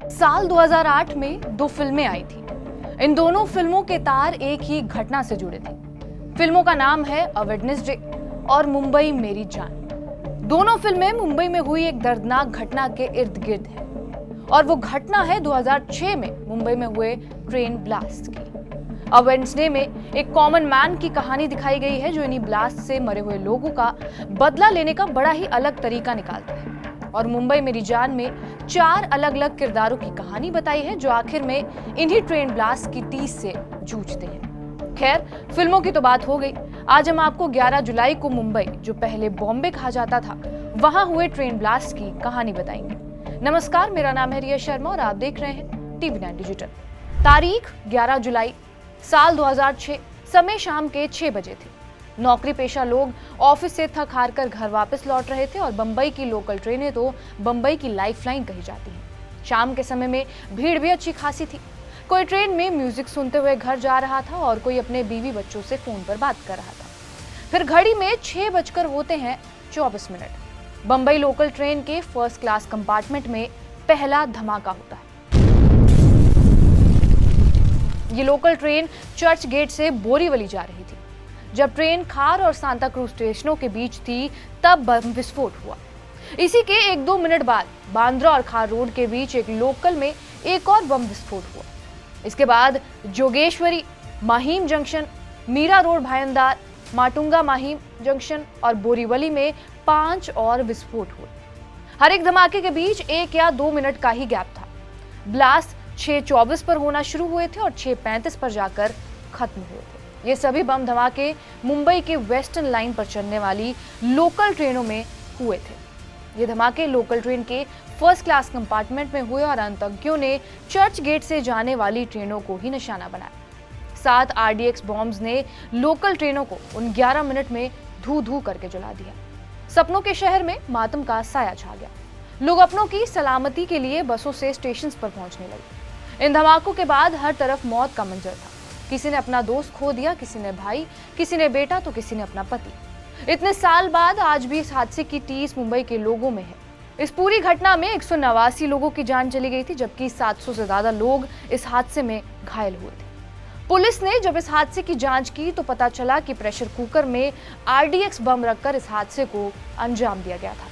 साल 2008 में दो फिल्में आई थी। इन दोनों फिल्मों के तार एक ही घटना से जुड़े थे। फिल्मों का नाम है अ वेडनेसडे और मुंबई मेरी जान। दोनों फिल्में मुंबई में हुई एक दर्दनाक घटना के इर्द गिर्द है और वो घटना है 2006 में मुंबई में हुए ट्रेन ब्लास्ट की। अ वेडनेसडे में एक कॉमन मैन की कहानी दिखाई गई है जो इन्हीं ब्लास्ट से मरे हुए लोगों का बदला लेने का बड़ा ही अलग तरीका निकालता है। और मुंबई मेरी जान में 4 अलग अलग किरदारों की कहानी बताई है जो आखिर में इन्हीं ट्रेन ब्लास्ट की टीस से जूझते हैं। खैर, फिल्मों की तो बात हो गई। आज हम आपको 11 जुलाई को मुंबई, जो पहले बॉम्बे कहा जाता था, वहां हुए ट्रेन ब्लास्ट की कहानी बताएंगे। नमस्कार, मेरा नाम है रिया शर्मा और आप देख रहे हैं TV9 डिजिटल। तारीख 11 जुलाई, साल 2006, समय शाम के 6 बजे थी। नौकरी पेशा लोग ऑफिस से थक हार कर घर वापस लौट रहे थे और बंबई की लोकल ट्रेनें तो बंबई की लाइफलाइन कही जाती हैं। शाम के समय में भीड़ भी अच्छी खासी थी। कोई ट्रेन में म्यूजिक सुनते हुए घर जा रहा था और कोई अपने बीवी बच्चों से फोन पर बात कर रहा था। फिर घड़ी में 6 बजकर होते हैं 24 मिनट। बंबई लोकल ट्रेन के फर्स्ट क्लास कंपार्टमेंट में पहला धमाका होता है। ये लोकल ट्रेन चर्च गेट से बोरीवली जा रही थी। जब ट्रेन खार और सांता क्रूज स्टेशनों के बीच थी तब बम विस्फोट हुआ। इसी के 1-2 मिनट बाद बांद्रा और खार रोड के बीच एक लोकल में एक और बम विस्फोट हुआ। इसके बाद Jogeshwari, Mahim junction, Mira road Bhayandar, Matunga Mahim junction और बोरीवली में 5 और विस्फोट हुए। हर एक धमाके के बीच 1 या 2 मिनट का ही गैप था। ब्लास्ट 6:24 पर होना शुरू हुए थे और 6:35 पर जाकर खत्म हुए थे। ये सभी बम धमाके मुंबई के वेस्टर्न लाइन पर चलने वाली लोकल ट्रेनों में हुए थे। ये धमाके लोकल ट्रेन के फर्स्ट क्लास कंपार्टमेंट में हुए और आतंकियों ने चर्च गेट से जाने वाली ट्रेनों को ही निशाना बनाया। 7 RDX बॉम्ब्स ने लोकल ट्रेनों को उन 11 मिनट में धू-धू करके जला दिया। सपनों के शहर में मातम का साया छा गया। लोग अपनों की सलामती के लिए बसों से स्टेशन पर पहुंचने लगे। इन धमाकों के बाद हर तरफ मौत का मंजर था। किसी ने अपना दोस्त खो दिया, किसी ने भाई, किसी ने बेटा तो किसी ने अपना पति। इतने साल बाद आज भी इस हादसे की टीस मुंबई के लोगों में है। इस पूरी घटना में 189 लोगों की जान चली गई थी, जबकि 700 से ज्यादा लोग इस हादसे में घायल हुए थे। पुलिस ने जब इस हादसे की जांच की तो पता चला कि प्रेशर कुकर में RDX बम रखकर इस हादसे को अंजाम दिया गया था।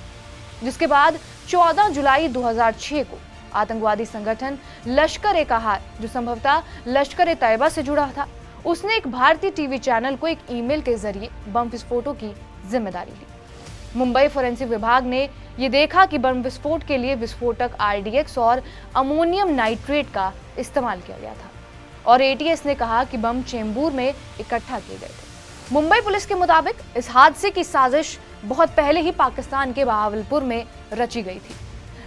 जिसके बाद 14 जुलाई 2006 को आतंकवादी संगठन लश्कर-ए-तैयबा, जो संभवतः लश्कर-ए-तैयबा से जुड़ा था, उसने एक भारतीय टीवी चैनल को एक ईमेल के जरिए बम विस्फोटों की जिम्मेदारी ली। मुंबई फोरेंसिक विभाग ने यह देखा कि बम विस्फोट के लिए विस्फोटक RDX और अमोनियम नाइट्रेट का इस्तेमाल किया गया था और ATS ने कहा कि बम चेंबूर में इकट्ठा किए गए थे। मुंबई पुलिस के मुताबिक इस हादसे की साजिश बहुत पहले ही पाकिस्तान के बहावलपुर में रची गई थी।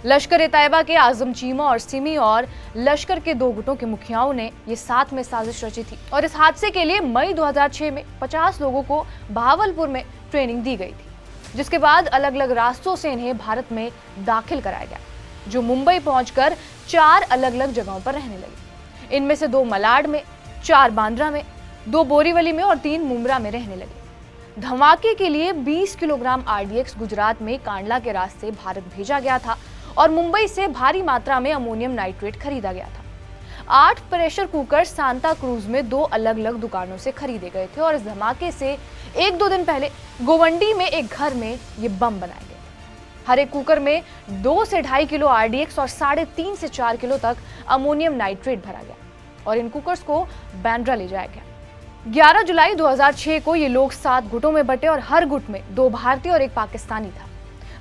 लश्कर-ए-तैयबा के आजम चीमा और सिमी और लश्कर के 2 गुटों के मुखियाओं ने ये साथ में साजिश रची थी और इस हादसे के लिए मई 2006 में 50 लोगों को बहावलपुर में ट्रेनिंग दी गई थी, जिसके बाद अलग अलग रास्तों से इन्हें भारत में दाखिल कराया गया, जो मुंबई पहुंचकर 4 अलग अलग जगहों पर रहने लगे। इनमें से 2 मलाड में, 4 बांद्रा में, 2 बोरीवली में और 3 मुंब्रा में रहने लगे। धमाके के लिए 20 किलोग्राम RDX गुजरात में कांडला के रास्ते भारत भेजा गया था और मुंबई से भारी मात्रा में अमोनियम नाइट्रेट खरीदा गया था। 8 प्रेशर कुकर सांता क्रूज में 2 अलग अलग दुकानों से खरीदे गए थे और इस धमाके से 1-2 दिन पहले गोवंडी में एक घर में ये बम बनाए गए। हर एक कुकर में 2 से 2.5 किलो RDX और 3.5 से 4 किलो तक अमोनियम नाइट्रेट भरा गया और इन कुकर्स को बांद्रा ले जाया गया। 11 जुलाई 2006 को ये लोग 7 गुटों में बटे और हर गुट में 2 भारतीय और 1 पाकिस्तानी था।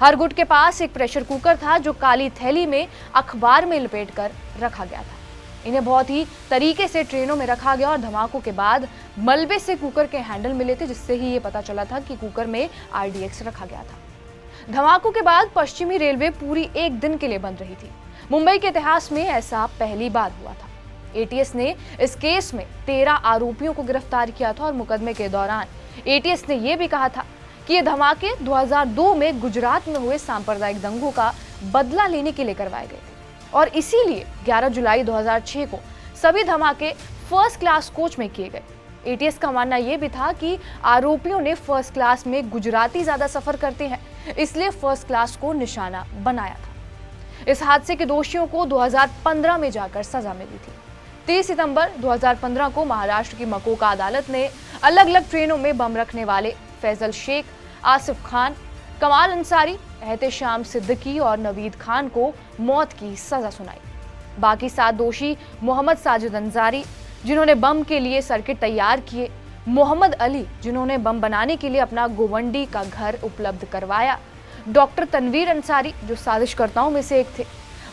हर गुट के पास एक प्रेशर कुकर था जो काली थैली में अखबार में लपेटकर रखा गया था। इन्हें बहुत ही तरीके से ट्रेनों में रखा गया और धमाकों के बाद मलबे से कुकर के हैंडल मिले थे, जिससे ही ये पता चला था कि कुकर में RDX रखा गया था। धमाकों के बाद पश्चिमी रेलवे पूरी 1 दिन के लिए बंद रही थी। मुंबई के इतिहास में ऐसा पहली बार हुआ था। ATS ने इस केस में 13 आरोपियों को गिरफ्तार किया था और मुकदमे के दौरान ATS ने यह भी कहा था कि ये धमाके 2002 में गुजरात में हुए सांप्रदायिक दंगों का बदला लेने के लिए करवाए गए थे और इसीलिए 11 जुलाई 2006 को सभी धमाके फर्स्ट क्लास कोच में किए गए। ATS का मानना यह भी था कि आरोपियों ने फर्स्ट क्लास में गुजराती ज्यादा सफर करते हैं, इसलिए फर्स्ट क्लास को निशाना बनाया था। इस हादसे के दोषियों को 2015 में जाकर सजा मिली थी। 30 सितंबर 2015 को महाराष्ट्र की मकोका अदालत ने अलग अलग ट्रेनों में बम रखने वाले फैजल शेख, आसिफ खान, कमाल अंसारी, एहतेशाम सिद्दीकी और नवीद खान को मौत की सजा सुनाई। बाकी 7 दोषी मोहम्मद साजिद अंसारी, जिन्होंने बम के लिए सर्किट तैयार किए, मोहम्मद अली, जिन्होंने बम बनाने के लिए अपना गोवंडी का घर उपलब्ध करवाया, डॉक्टर तनवीर अंसारी, जो साजिशकर्ताओं में से एक थे,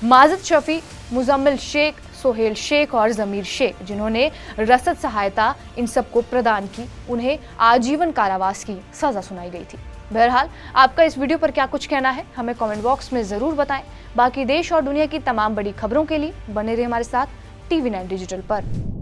माजिद शफी, मुजम्मिल शेख, सोहेल शेख और जमीर शेख, जिन्होंने रसद सहायता इन सबको प्रदान की, उन्हें आजीवन कारावास की सजा सुनाई गई थी। बहरहाल, आपका इस वीडियो पर क्या कुछ कहना है, हमें कमेंट बॉक्स में जरूर बताएं। बाकी देश और दुनिया की तमाम बड़ी खबरों के लिए बने रहिए हमारे साथ TV9 डिजिटल पर।